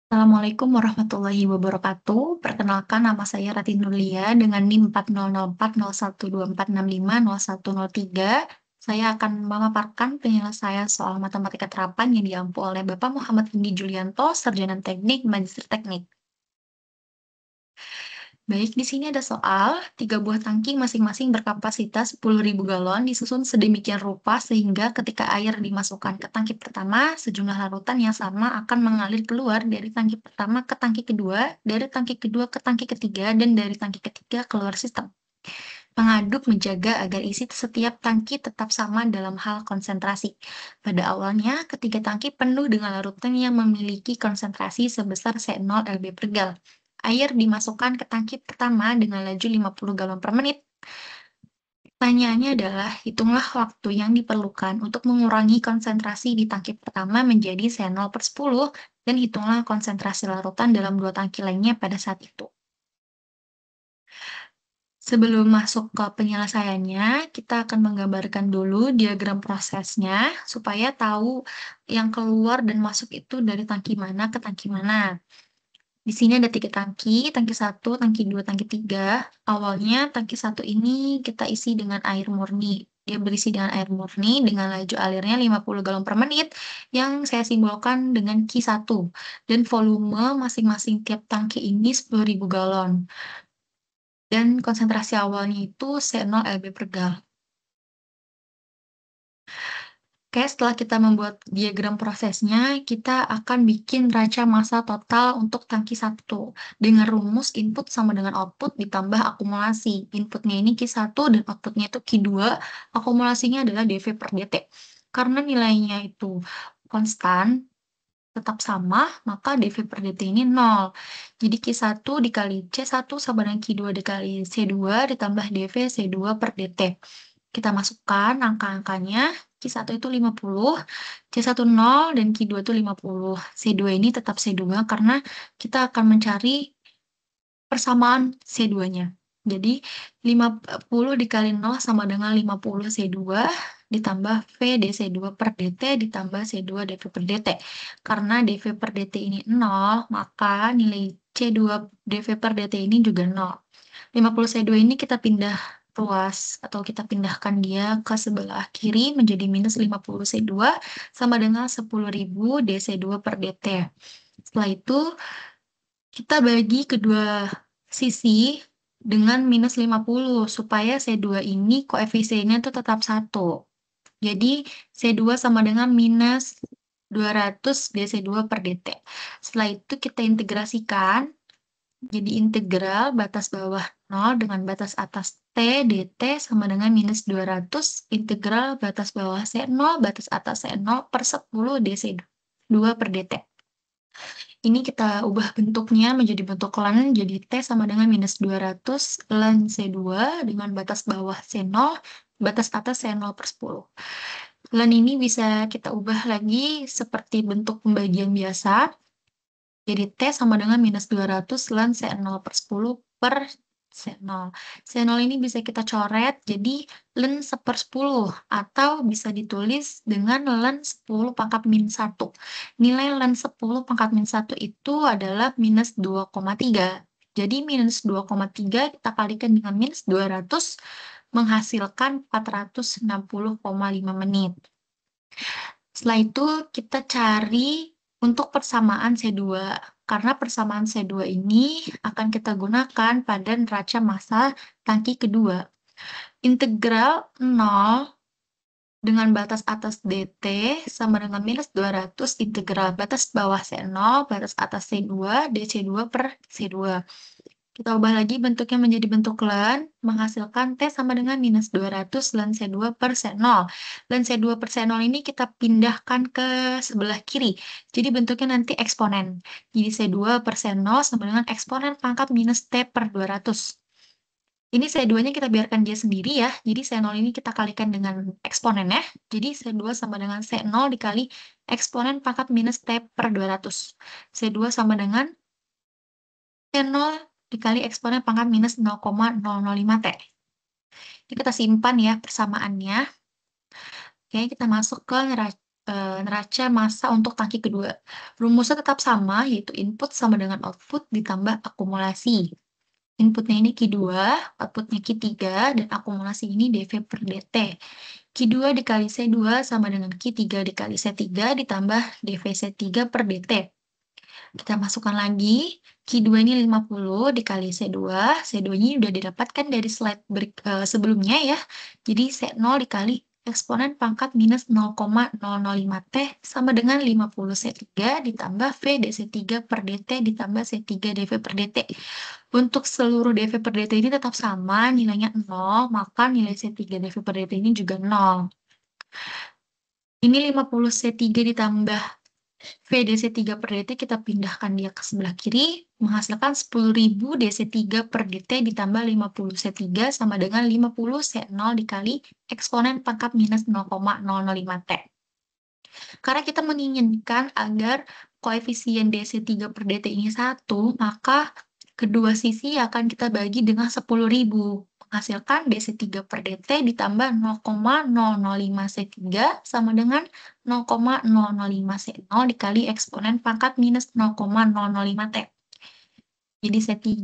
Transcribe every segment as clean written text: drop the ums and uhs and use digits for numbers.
Assalamualaikum warahmatullahi wabarakatuh. Perkenalkan nama saya Rati Nurlia dengan NIM 40040124650103. Saya akan memaparkan penyelesaian soal matematika terapan yang diampu oleh Bapak Muhammad Indi Julianto, Sarjana Teknik, Magister Teknik. Baik, di sini ada soal, 3 buah tangki masing-masing berkapasitas 10.000 galon disusun sedemikian rupa sehingga ketika air dimasukkan ke tangki pertama, sejumlah larutan yang sama akan mengalir keluar dari tangki pertama ke tangki kedua, dari tangki kedua ke tangki ketiga, dan dari tangki ketiga keluar sistem. Pengaduk menjaga agar isi setiap tangki tetap sama dalam hal konsentrasi. Pada awalnya, ketiga tangki penuh dengan larutan yang memiliki konsentrasi sebesar C0 lb per gal. Air dimasukkan ke tangki pertama dengan laju 50 galon per menit. Pertanyaannya adalah, hitunglah waktu yang diperlukan untuk mengurangi konsentrasi di tangki pertama menjadi C0 per 10, dan hitunglah konsentrasi larutan dalam 2 tangki lainnya pada saat itu. Sebelum masuk ke penyelesaiannya, kita akan menggambarkan dulu diagram prosesnya supaya tahu yang keluar dan masuk itu dari tangki mana ke tangki mana. Di sini ada 3 tangki, tangki 1, tangki 2, tangki 3. Awalnya tangki 1 ini kita isi dengan air murni. Dia berisi dengan air murni dengan laju alirnya 50 galon per menit yang saya simbolkan dengan Q1. Dan volume masing-masing tiap tangki ini 10.000 galon. Dan konsentrasi awalnya itu C0 lb per gal. Oke, setelah kita membuat diagram prosesnya, kita akan bikin raca massa total untuk tangki 1 dengan rumus input sama dengan output ditambah akumulasi. Inputnya ini Q1 dan outputnya itu Q2, akumulasinya adalah dV per dt. Karena nilainya itu konstan, tetap sama, maka dV per dt ini 0. Jadi Q1 dikali C1 sama dengan Q2 dikali C2 ditambah dV C2 per dt. Kita masukkan angka-angkanya, Q1 itu 50, C1 0, dan Q2 itu 50. C2 ini tetap C2 karena kita akan mencari persamaan C2-nya. Jadi 50 dikali 0 sama dengan 50 C2 ditambah V dC2 per dt ditambah C2 dV per dt. Karena dV per dt ini 0, maka nilai C2 dV per dt ini juga 0. 50 C2 ini kita pindah ruas atau kita pindahkan dia ke sebelah kiri menjadi minus 50 C2 sama dengan 10.000 dC2 per dt. Setelah itu kita bagi kedua sisi dengan minus 50 supaya C2 ini koefisiennya itu tetap 1. Jadi C2 sama dengan minus 200 dC2 per dt. Setelah itu kita integrasikan. Jadi integral batas bawah 0 dengan batas atas T dt sama dengan minus 200 integral batas bawah C0 batas atas C0 per 10 dC2 per dt. Ini kita ubah bentuknya menjadi bentuk ln, jadi T sama dengan minus 200 ln C2 dengan batas bawah C0, batas atas C0 per 10. Ln ini bisa kita ubah lagi seperti bentuk pembagian biasa. Jadi T sama dengan minus 200 ln C0 per 10 per C0. C0 ini bisa kita coret jadi ln 1/10 atau bisa ditulis dengan ln 10 pangkat min 1. Nilai ln 10 pangkat min 1 itu adalah minus 2,3. Jadi minus 2,3 kita kalikan dengan minus 200 menghasilkan 460,5 menit. Setelah itu kita cari untuk persamaan C2, karena persamaan C2 ini akan kita gunakan pada neraca massa tangki kedua. Integral 0 dengan batas atas dt sama dengan minus 200 integral batas bawah C0, batas atas C2, dC2 per C2. Kita ubah lagi bentuknya menjadi bentuk ln, menghasilkan T sama dengan minus 200 ln C2 per C0. Ln C2 per C0 ini kita pindahkan ke sebelah kiri. Jadi bentuknya nanti eksponen. Jadi C2 per C0 sama dengan eksponen pangkat minus T per 200. Ini C2-nya kita biarkan dia sendiri ya. Jadi C0 ini kita kalikan dengan eksponen ya. Jadi C2 sama dengan C0 dikali eksponen pangkat minus T per 200. C2 sama dengan C0 dikali eksponen pangkat minus 0,005 T. Ini kita simpan ya persamaannya. Oke, kita masuk ke neraca massa untuk tangki kedua. Rumusnya tetap sama, yaitu input sama dengan output ditambah akumulasi. Inputnya ini Q2, outputnya Q3, dan akumulasi ini dV per dt. Q2 dikali C2 sama dengan Q3 dikali C3 ditambah dV C3 per dt. Kita masukkan lagi, Q2 ini 50 dikali C2. C2 ini udah didapatkan dari slide sebelumnya ya. Jadi C0 dikali eksponen pangkat minus 0,005T sama dengan 50 C3 ditambah V dC3 per dt ditambah C3 dV per dt. Untuk seluruh dV per dt ini tetap sama, nilainya 0, maka nilai C3 dV per dt ini juga 0. Ini 50 C3 ditambah V dC3 per dt, kita pindahkan dia ke sebelah kiri, menghasilkan 10.000 dC3 per dt ditambah 50 C3 sama dengan 50 C0 dikali eksponen pangkat minus 0,005T. Karena kita menginginkan agar koefisien dC3 per dt ini 1, maka kedua sisi akan kita bagi dengan 10.000. Menghasilkan dC3 per dt ditambah 0,005 C3 sama dengan 0,005 C0 dikali eksponen pangkat minus 0,005T. Jadi C3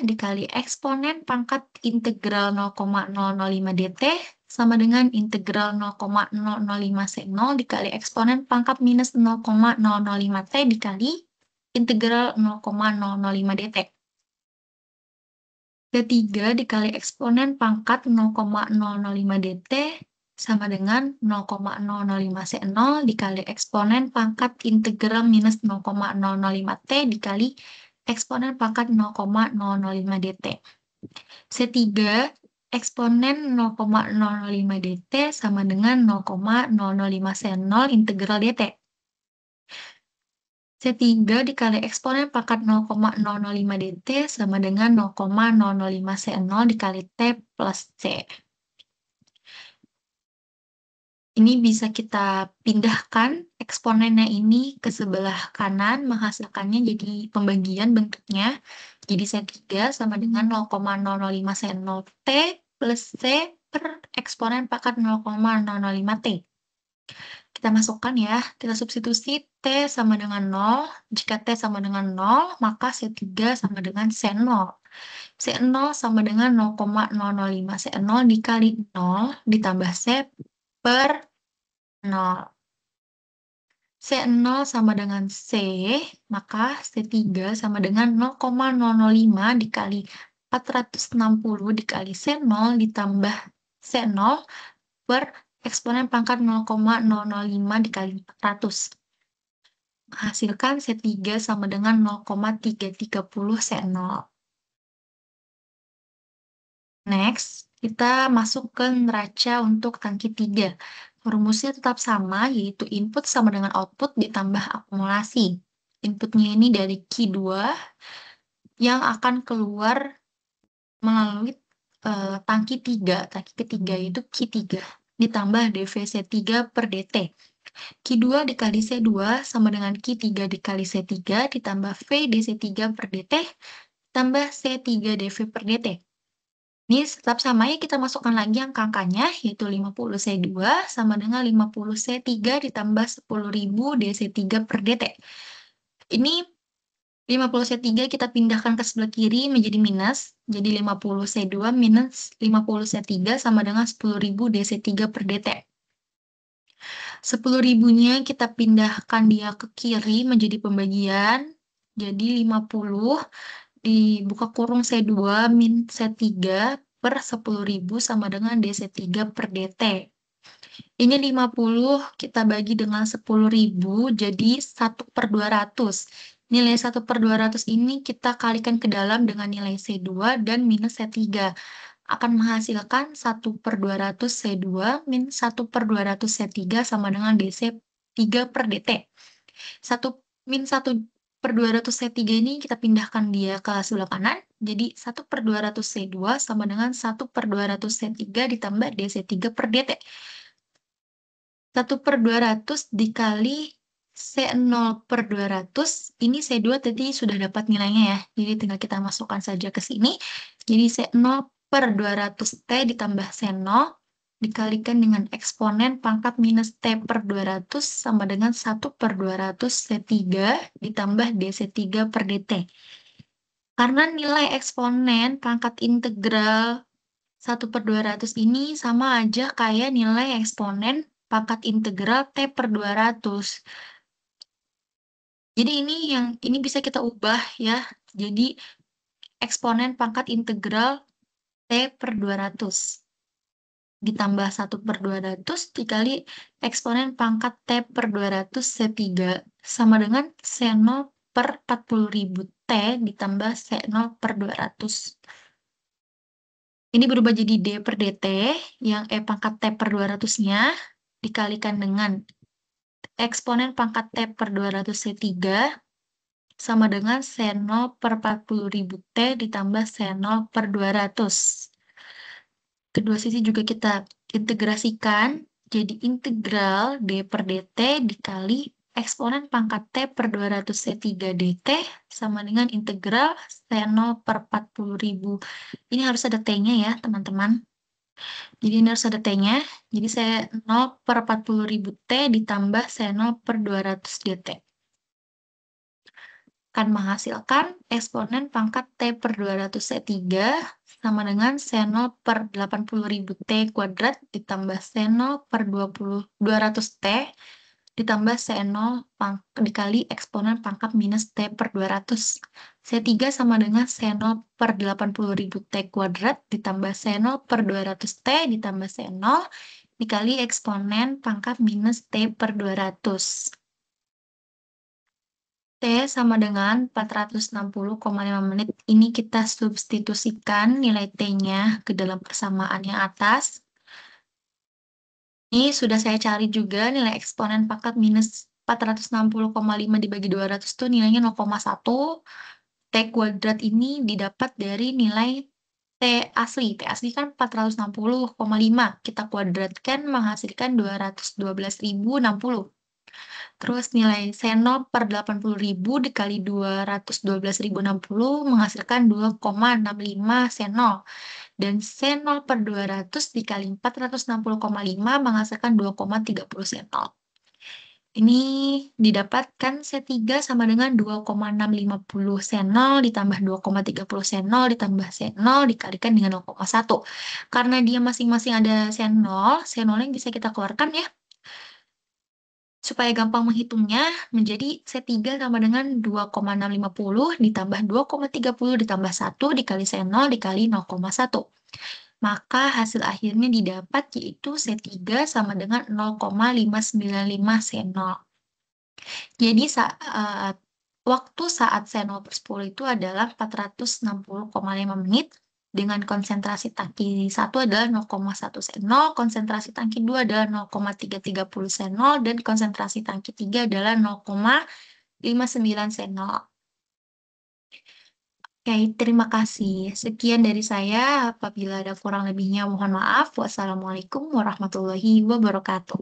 dikali eksponen pangkat integral 0,005 dt sama dengan integral 0,005 C0 dikali eksponen pangkat minus 0,005T dikali integral 0,005 dt. C3 dikali eksponen pangkat 0,005 dt sama dengan 0,005 C0 dikali eksponen pangkat integral minus 0,005T dikali eksponen pangkat 0,005 dt. C3 eksponen 0,005 dt sama dengan 0,005 C0 integral dt. C3 dikali eksponen pangkat 0,005 dt sama dengan 0,005 C0 dikali T plus C. Ini bisa kita pindahkan eksponennya ini ke sebelah kanan, menghasilkannya jadi pembagian bentuknya. Jadi C3 sama dengan 0,005 C0 T plus C per eksponen pangkat 0,005T. Kita masukkan ya, kita substitusi T sama dengan 0. Jika T sama dengan 0, maka C3 sama dengan C0. C0 sama dengan 0,005 C0 dikali 0 ditambah C per 0. C0 sama dengan C, maka C3 sama dengan 0,005 dikali 460 dikali C0 ditambah C0 per eksponen pangkat 0,005 dikali 400. Menghasilkan C3 sama dengan 0,330 C0. Next, kita masuk ke neraca untuk tangki 3. Rumusnya tetap sama, yaitu input sama dengan output ditambah akumulasi. Inputnya ini dari Q2 yang akan keluar melalui tangki 3. Tangki ketiga yaitu Q3 ditambah dVC3 per dt. Q2 dikali C2 sama dengan Q3 dikali C3 ditambah V dC3 per dt tambah C3 dV per dt. Ini tetap sama ya, kita masukkan lagi angka-angkanya, yaitu 50 C2 sama dengan 50 C3 ditambah 10.000 dC3 per dt. Ini 50 C3 kita pindahkan ke sebelah kiri menjadi minus, jadi 50 C2 minus 50 C3 sama dengan 10.000 dC3 per dt. 10.000-nya kita pindahkan dia ke kiri menjadi pembagian, jadi 50 dibuka kurung C2 min C3 per 10.000 sama dengan dC3 per dt. Ini 50 kita bagi dengan 10.000 jadi 1 per 200. Nilai 1 per 200 ini kita kalikan ke dalam dengan nilai C2 dan minus C3. Akan menghasilkan 1 per 200 C2 min 1 per 200 C3 sama dengan dC3 per dt. 1 min 1 per 200 C3 ini kita pindahkan dia ke sebelah kanan, jadi 1 per 200 C2 sama dengan 1 per 200 C3 ditambah dC3 per dt. 1 per 200 dikali C0 per 200, ini C2 tadi sudah dapat nilainya ya, jadi tinggal kita masukkan saja ke sini. Jadi C0 per 200T ditambah C0 dikalikan dengan eksponen pangkat minus T per 200 sama dengan 1/200 C3 ditambah DC3 per DT. Karena nilai eksponen pangkat integral 1/200 ini sama aja kayak nilai eksponen pangkat integral T per 200. Jadi ini bisa kita ubah ya. Jadi eksponen pangkat integral T per 200 ditambah 1/200 dikali eksponen pangkat T per 200 C3 sama dengan C0 per 40.000 T ditambah C0 per 200. Ini berubah jadi D per DT, yang pangkat T per 200-nya dikalikan dengan eksponen pangkat T per 200 C3 sama dengan C0 per 40.000 T ditambah C0 per 200. Kedua sisi juga kita integrasikan, jadi integral D per DT dikali eksponen pangkat T per 200 C3 DT sama dengan integral C0 per 40.000. Ini harus ada T-nya ya, teman-teman. Jadi ini harus ada T-nya. Jadi saya 0 per 40.000 T ditambah saya 0 per 200 DT. Akan menghasilkan eksponen pangkat T per 200 C3 sama dengan C0 per 80.000 T kuadrat ditambah C0 per 200 T ditambah C0 dikali eksponen pangkat minus T per 200. C3 sama dengan C0 per 80.000 T kuadrat ditambah C0 per 200 T ditambah C0 dikali eksponen pangkat minus T per 200. T sama dengan 460,5 menit. Ini kita substitusikan nilai T-nya ke dalam persamaan yang atas. Ini sudah saya cari juga nilai eksponen pangkat minus 460,5 dibagi 200 itu nilainya 0,1. T kuadrat ini didapat dari nilai T asli. T asli kan 460,5. Kita kuadratkan menghasilkan 212.060. Terus nilai seno per 80.000 dikali 212.060 menghasilkan 2,65 seno. Dan seno per 200 dikali 460,5 menghasilkan 2,30 seno. Ini didapatkan C3 sama dengan 2,650 seno ditambah 2,30 seno ditambah seno dikalikan dengan 0,1. Karena dia masing-masing ada senol yang bisa kita keluarkan ya. Supaya gampang menghitungnya, menjadi C3 sama dengan 2,650 ditambah 2,30 ditambah 1 dikali C0 dikali 0,1. Maka hasil akhirnya didapat yaitu C3 sama dengan 0,595 C0. Jadi waktu saat C0 per 10 itu adalah 460,5 menit. Dengan konsentrasi tangki 1 adalah 0,1 C0, konsentrasi tangki 2 adalah 0,330 C0, dan konsentrasi tangki 3 adalah 0,59 C0. Oke, terima kasih. Sekian dari saya. Apabila ada kurang lebihnya, mohon maaf. Wassalamualaikum warahmatullahi wabarakatuh.